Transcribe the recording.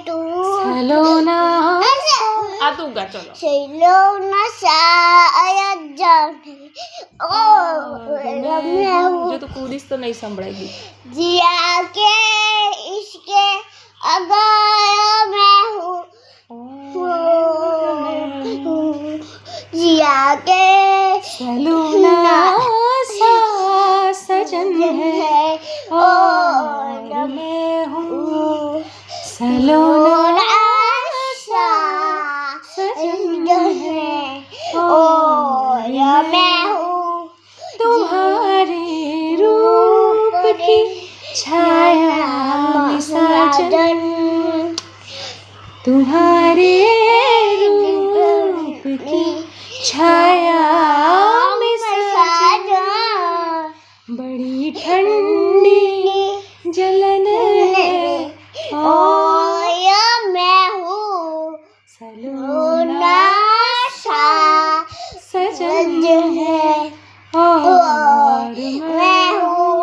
तू सलोना आ तू गा चलो सलोना शायद जाने और मैं हूँ जो तू कूदीस तो नहीं संभळाएगी जिया के इसके अगर मैं हूँ जिया के सलोना सा सजन है और मैं हूँ सलोना सा सजन है और मैं हूँ तुम्हारे रूप की छाया में साजन तुम्हारे रूप की छाया में साजन बड़ी ठंडी जलन है और मैं हूँ सलोना सा सजन है और मैं हूँ